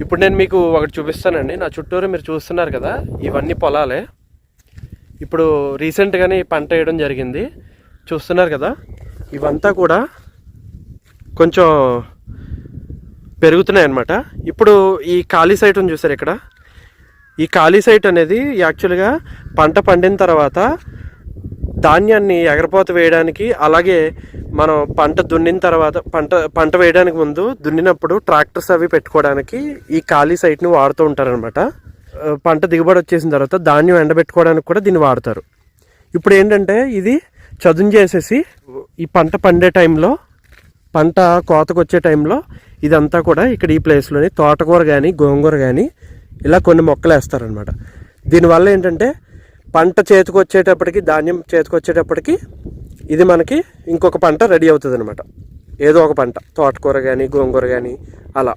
ఇప్పుడు నేను మీకు ఒకటి చూపిస్తానండి. నా చుట్టూరు మీరు చూస్తున్నారు కదా, ఇవన్నీ పొలాలే. ఇప్పుడు రీసెంట్గానే పంట వేయడం జరిగింది. చూస్తున్నారు కదా, ఇవంతా కూడా కొంచెం పెరుగుతున్నాయి అన్నమాట. ఇప్పుడు ఈ ఖాళీ సైట్ ఉంది చూసారు ఇక్కడ, ఈ ఖాళీ సైట్ అనేది యాక్చువల్గా పంట పండిన తర్వాత ధాన్యాన్ని ఎగరపోత వేయడానికి, అలాగే మనం పంట దున్నిన తర్వాత పంట వేయడానికి ముందు దున్నినప్పుడు ట్రాక్టర్స్ అవి పెట్టుకోవడానికి ఈ ఖాళీ సైట్ని వాడుతూ ఉంటారనమాట. పంట దిగుబడి వచ్చేసిన తర్వాత ధాన్యం ఎండబెట్టుకోవడానికి కూడా దీన్ని వాడతారు. ఇప్పుడు ఏంటంటే ఇది చదును చేసేసి ఈ పంట పండే టైంలో, పంట కోతకు వచ్చే టైంలో ఇదంతా కూడా ఇక్కడ ఈ ప్లేస్లోని తోటకూర కానీ గోంగూర కానీ ఇలా కొన్ని మొక్కలు వేస్తారనమాట. దీనివల్ల ఏంటంటే పంట చేతికి వచ్చేటప్పటికి, ధాన్యం చేతికి వచ్చేటప్పటికి ఇది మనకి ఇంకొక పంట రెడీ అవుతుంది అనమాట. ఏదో ఒక పంట, తోటకూర కానీ గోంగూర కానీ అలా.